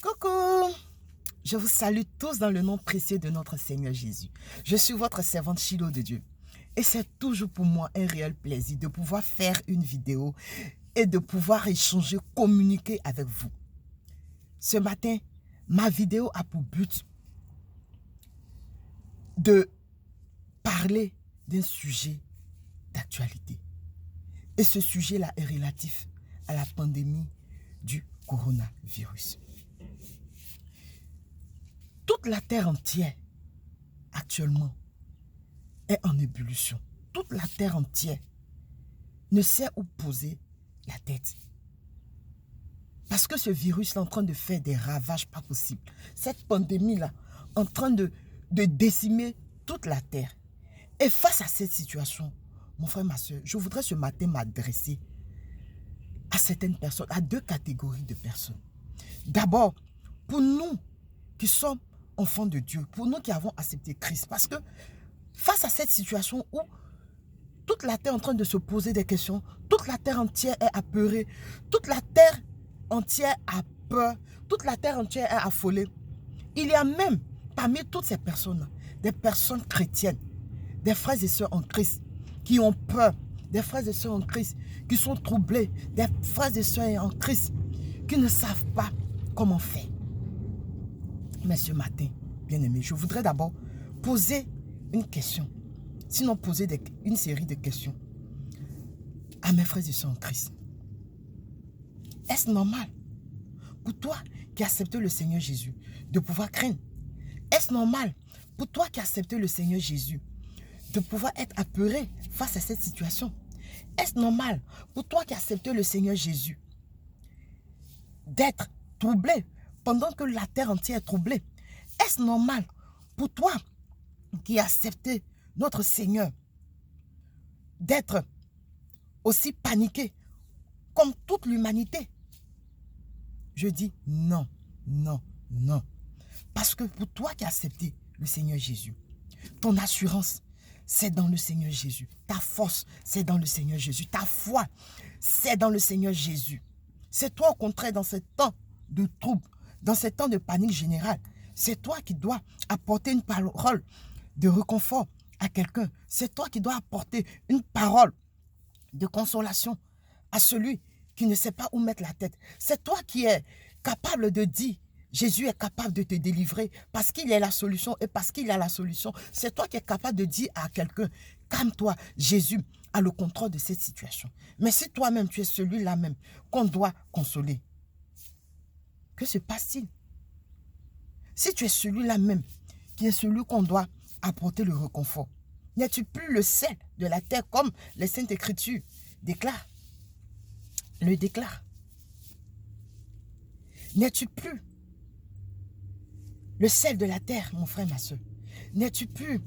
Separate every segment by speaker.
Speaker 1: Coucou, je vous salue tous dans le nom précieux de notre Seigneur Jésus. Je suis votre servante Chilo de Dieu. Et c'est toujours pour moi un réel plaisir de pouvoir faire une vidéo et de pouvoir échanger, communiquer avec vous. Ce matin, ma vidéo a pour but de parler d'un sujet d'actualité. Et ce sujet-là est relatif à la pandémie du coronavirus. Toute la terre entière, actuellement, est en ébullition. Toute la terre entière ne sait où poser la tête. Parce que ce virus est en train de faire des ravages pas possibles. Cette pandémie-là, en train de décimer toute la terre. Et face à cette situation, mon frère, ma soeur, je voudrais ce matin m'adresser à certaines personnes, à deux catégories de personnes. D'abord, pour nous qui sommes enfants de Dieu, pour nous qui avons accepté Christ, parce que face à cette situation où toute la terre est en train de se poser des questions, toute la terre entière est apeurée, toute la terre entière a peur, toute la terre entière est affolée, il y a même parmi toutes ces personnes, des personnes chrétiennes, des frères et sœurs en Christ qui ont peur, des frères et sœurs en Christ qui sont troublés, des frères et sœurs en Christ qui ne savent pas comment faire. Mais ce matin, bien-aimé, je voudrais d'abord poser une question, sinon poser une série de questions à mes frères et sœurs en Christ. Est-ce normal pour toi qui as accepté le Seigneur Jésus de pouvoir craindre? Est-ce normal pour toi qui as accepté le Seigneur Jésus de pouvoir être apeuré face à cette situation? Est-ce normal pour toi qui as accepté le Seigneur Jésus d'être troublé pendant que la terre entière est troublée? Est-ce normal pour toi qui as accepté notre Seigneur d'être aussi paniqué comme toute l'humanité? Je dis non, non, non. Parce que pour toi qui as accepté le Seigneur Jésus, ton assurance, c'est dans le Seigneur Jésus. Ta force, c'est dans le Seigneur Jésus. Ta foi, c'est dans le Seigneur Jésus. C'est toi, au contraire, dans ce temps de trouble, dans ce temps de panique générale, c'est toi qui dois apporter une parole de réconfort à quelqu'un. C'est toi qui dois apporter une parole de consolation à celui qui ne sait pas où mettre la tête. C'est toi qui es capable de dire, Jésus est capable de te délivrer parce qu'il est la solution et parce qu'il a la solution. C'est toi qui es capable de dire à quelqu'un, calme-toi, Jésus a le contrôle de cette situation. Mais si toi-même tu es celui-là même qu'on doit consoler, que se passe-t-il? Si tu es celui-là même qui est celui qu'on doit apporter le réconfort, n'es-tu plus le sel de la terre comme les Saintes Écritures le déclarent? N'es-tu plus le sel de la terre, mon frère, ma soeur? N'es-tu plus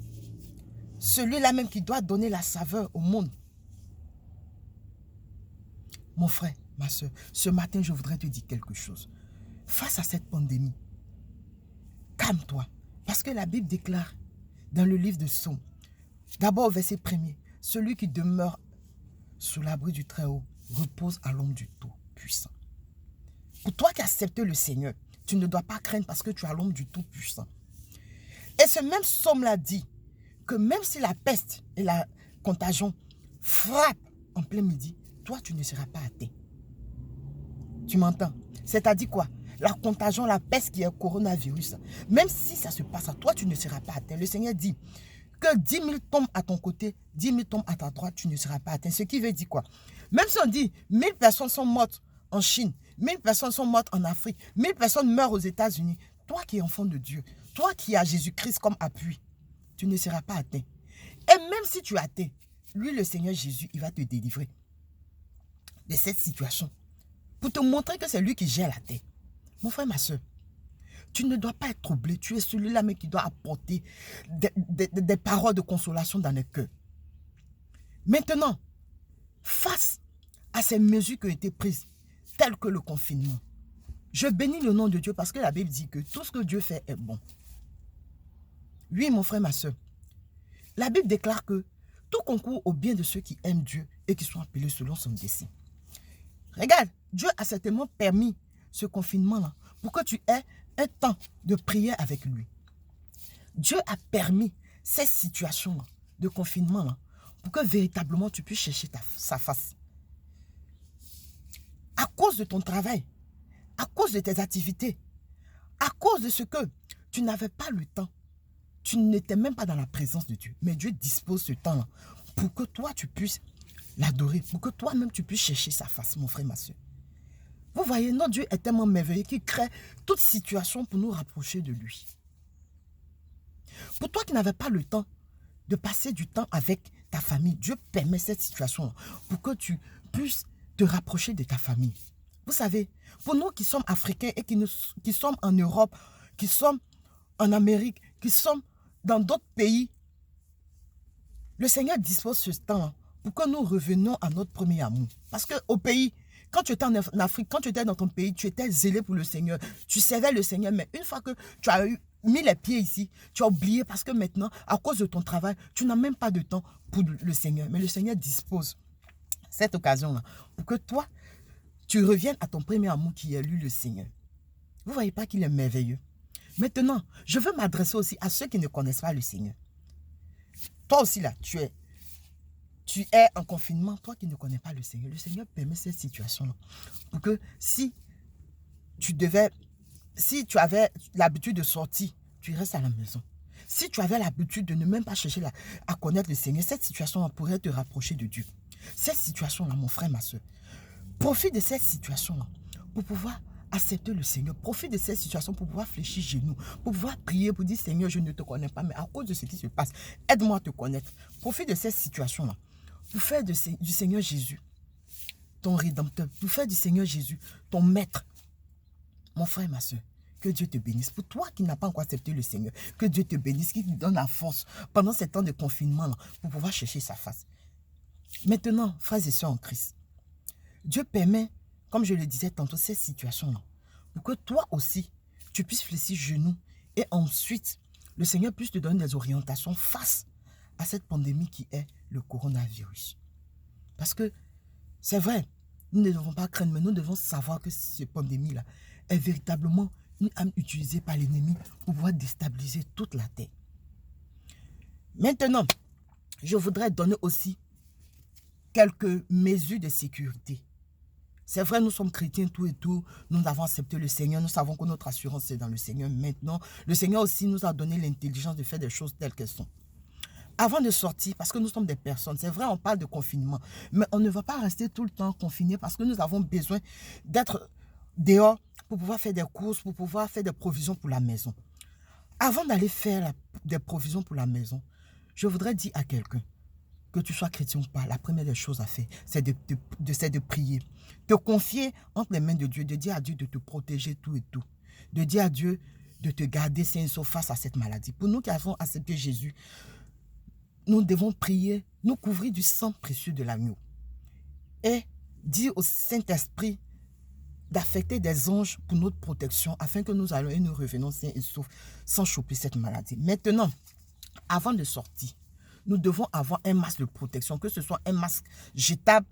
Speaker 1: celui-là même qui doit donner la saveur au monde? Mon frère, ma soeur, ce matin, je voudrais te dire quelque chose. Face à cette pandémie, calme-toi. Parce que la Bible déclare dans le livre de Psaume, d'abord au verset 1er, celui qui demeure sous l'abri du Très-Haut repose à l'ombre du Tout-Puissant. Pour toi qui as accepté le Seigneur, tu ne dois pas craindre parce que tu as l'ombre du Tout-Puissant. Et ce même psaume-là dit que même si la peste et la contagion frappent en plein midi, toi tu ne seras pas atteint. Tu m'entends? C'est-à-dire quoi? La contagion, la peste qui est le coronavirus, même si ça se passe à toi, tu ne seras pas atteint. Le Seigneur dit que 10 000 tombent à ton côté, 10 000 tombent à ta droite, tu ne seras pas atteint. Ce qui veut dire quoi? Même si on dit 1000 personnes sont mortes en Chine, 1000 personnes sont mortes en Afrique, 1000 personnes meurent aux États-Unis, toi qui es enfant de Dieu, toi qui as Jésus-Christ comme appui, tu ne seras pas atteint. Et même si tu es atteint, lui, le Seigneur Jésus, il va te délivrer de cette situation pour te montrer que c'est lui qui gère la terre. Mon frère, ma soeur, tu ne dois pas être troublé. Tu es celui-là mais qui doit apporter des paroles de consolation dans le cœur. Maintenant, face à ces mesures qui ont été prises, telles que le confinement, je bénis le nom de Dieu parce que la Bible dit que tout ce que Dieu fait est bon. Oui, mon frère, ma soeur, la Bible déclare que tout concourt au bien de ceux qui aiment Dieu et qui sont appelés selon son dessein. Regarde, Dieu a certainement permis ce confinement-là pour que tu aies un temps de prière avec lui. Dieu a permis ces situations-là, de confinement-là, pour que véritablement tu puisses chercher sa face. À cause de ton travail, à cause de tes activités, à cause de ce que tu n'avais pas le temps, tu n'étais même pas dans la présence de Dieu. Mais Dieu dispose ce temps-là pour que toi, tu puisses l'adorer, pour que toi-même, tu puisses chercher sa face, mon frère, ma soeur. Vous voyez, notre Dieu est tellement merveilleux qu'il crée toute situation pour nous rapprocher de lui. Pour toi qui n'avais pas le temps de passer du temps avec ta famille, Dieu permet cette situation pour que tu puisses te rapprocher de ta famille. Vous savez, pour nous qui sommes africains et qui sommes en Europe, qui sommes en Amérique, qui sommes dans d'autres pays, le Seigneur dispose ce temps pour que nous revenions à notre premier amour. Parce qu'au pays, quand tu étais en Afrique, quand tu étais dans ton pays, tu étais zélé pour le Seigneur. Tu servais le Seigneur, mais une fois que tu as mis les pieds ici, tu as oublié parce que maintenant, à cause de ton travail, tu n'as même pas de temps pour le Seigneur. Mais le Seigneur dispose cette occasion-là pour que toi, tu reviennes à ton premier amour qui est lui, le Seigneur. Vous ne voyez pas qu'il est merveilleux? Maintenant, je veux m'adresser aussi à ceux qui ne connaissent pas le Seigneur. Toi aussi là, tu es en confinement, toi qui ne connais pas le Seigneur permet cette situation-là. Pour que si tu avais l'habitude de sortir, tu restes à la maison. Si tu avais l'habitude de ne même pas chercher à connaître le Seigneur, cette situation-là pourrait te rapprocher de Dieu. Cette situation-là, mon frère, ma soeur, profite de cette situation-là pour pouvoir accepter le Seigneur. Profite de cette situation pour pouvoir fléchir genoux, pour pouvoir prier, pour dire Seigneur, je ne te connais pas, mais à cause de ce qui se passe, aide-moi à te connaître. Profite de cette situation-là pour faire du Seigneur Jésus ton rédempteur, pour faire du Seigneur Jésus ton maître. Mon frère, ma soeur, que Dieu te bénisse. Pour toi qui n'as pas encore accepté le Seigneur, que Dieu te bénisse, qu'il te donne la force pendant ces temps de confinement-là pour pouvoir chercher sa face. Maintenant, frères et sœurs en Christ, Dieu permet, comme je le disais tantôt, ces situations-là, pour que toi aussi, tu puisses fléchir genoux et ensuite, le Seigneur puisse te donner des orientations face à cette pandémie qui est le coronavirus. Parce que, c'est vrai, nous ne devons pas craindre, mais nous devons savoir que cette pandémie-là est véritablement une âme utilisée par l'ennemi pour pouvoir déstabiliser toute la terre. Maintenant, je voudrais donner aussi quelques mesures de sécurité. C'est vrai, nous sommes chrétiens, tout et tout. Nous avons accepté le Seigneur. Nous savons que notre assurance est dans le Seigneur. Maintenant, le Seigneur aussi nous a donné l'intelligence de faire des choses telles qu'elles sont. Avant de sortir, parce que nous sommes des personnes, c'est vrai, on parle de confinement, mais on ne va pas rester tout le temps confiné parce que nous avons besoin d'être dehors pour pouvoir faire des courses, pour pouvoir faire des provisions pour la maison. Avant d'aller faire des provisions pour la maison, je voudrais dire à quelqu'un, que tu sois chrétien ou pas, la première des choses à faire, c'est de prier. Te confier entre les mains de Dieu, de dire à Dieu de te protéger tout et tout. De dire à Dieu de te garder sain et sauf face à cette maladie. Pour nous qui avons accepté Jésus, nous devons prier, nous couvrir du sang précieux de l'agneau. Et dire au Saint-Esprit d'affecter des anges pour notre protection afin que nous allons et nous revenons sains et saufs sans choper cette maladie. Maintenant, avant de sortir, nous devons avoir un masque de protection, que ce soit un masque jetable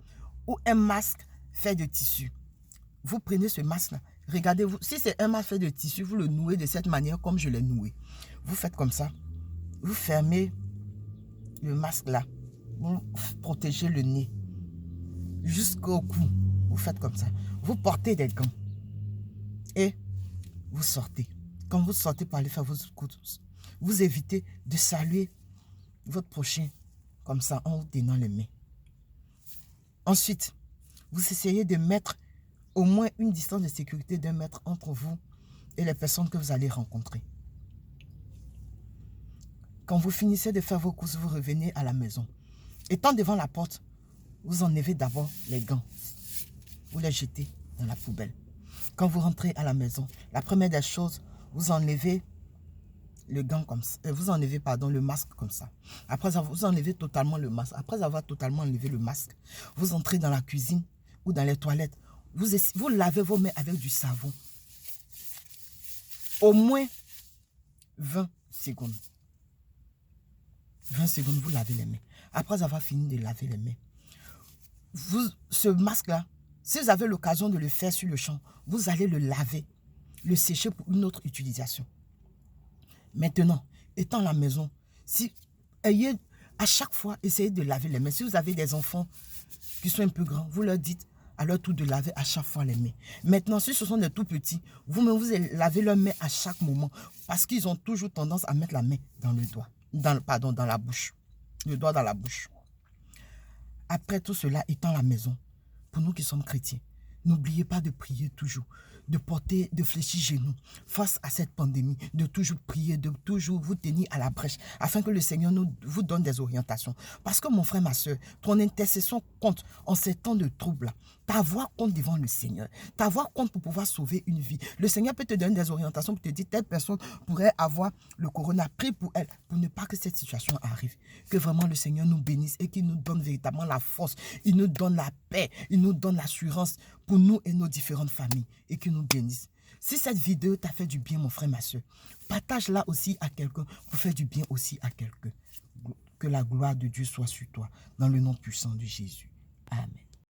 Speaker 1: ou un masque fait de tissu. Vous prenez ce masque-là, regardez-vous, si c'est un masque fait de tissu, vous le nouez de cette manière comme je l'ai noué. Vous faites comme ça, vous fermez le masque-là, vous protégez le nez jusqu'au cou. Vous faites comme ça. Vous portez des gants et vous sortez. Quand vous sortez pour aller faire vos courses, vous évitez de saluer votre prochain comme ça en vous tenant les mains. Ensuite, vous essayez de mettre au moins une distance de sécurité d'1 mètre entre vous et les personnes que vous allez rencontrer. Quand vous finissez de faire vos courses, vous revenez à la maison. Étant devant la porte, vous enlevez d'abord les gants. Vous les jetez dans la poubelle. Quand vous rentrez à la maison, la première des choses, vous enlevez le gant comme ça. Vous enlevez, le masque comme ça. Après, vous enlevez totalement le masque. Après avoir totalement enlevé le masque, vous entrez dans la cuisine ou dans les toilettes. Vous lavez vos mains avec du savon. Au moins 20 secondes. 20 secondes, vous lavez les mains. Après avoir fini de laver les mains, ce masque-là, si vous avez l'occasion de le faire sur le champ, vous allez le laver le sécher pour une autre utilisation. Maintenant, étant à la maison, à chaque fois, essayez de laver les mains. Si vous avez des enfants qui sont un peu grands, vous leur dites à leur tour de laver à chaque fois les mains. Maintenant, si ce sont des tout petits, vous-même, vous lavez leurs mains à chaque moment parce qu'ils ont toujours tendance à mettre la main dans le doigt, dans la bouche. Le doigt dans la bouche. Après tout cela, étant à la maison, pour nous qui sommes chrétiens, n'oubliez pas de prier toujours, de fléchir genoux face à cette pandémie, de toujours prier, de toujours vous tenir à la brèche, afin que le Seigneur vous donne des orientations. Parce que mon frère, ma soeur, ton intercession compte en ces temps de trouble. Ta voix compte devant le Seigneur. Ta voix compte pour pouvoir sauver une vie. Le Seigneur peut te donner des orientations pour te dire, telle personne pourrait avoir le corona. Prie pour elle, pour ne pas que cette situation arrive. Que vraiment le Seigneur nous bénisse et qu'il nous donne véritablement la force. Il nous donne la paix, il nous donne l'assurance pour nous et nos différentes familles et qu'il nous bénisse. Si cette vidéo t'a fait du bien, mon frère, ma soeur, partage-la aussi à quelqu'un pour faire du bien aussi à quelqu'un. Que la gloire de Dieu soit sur toi, dans le nom puissant de Jésus. Amen.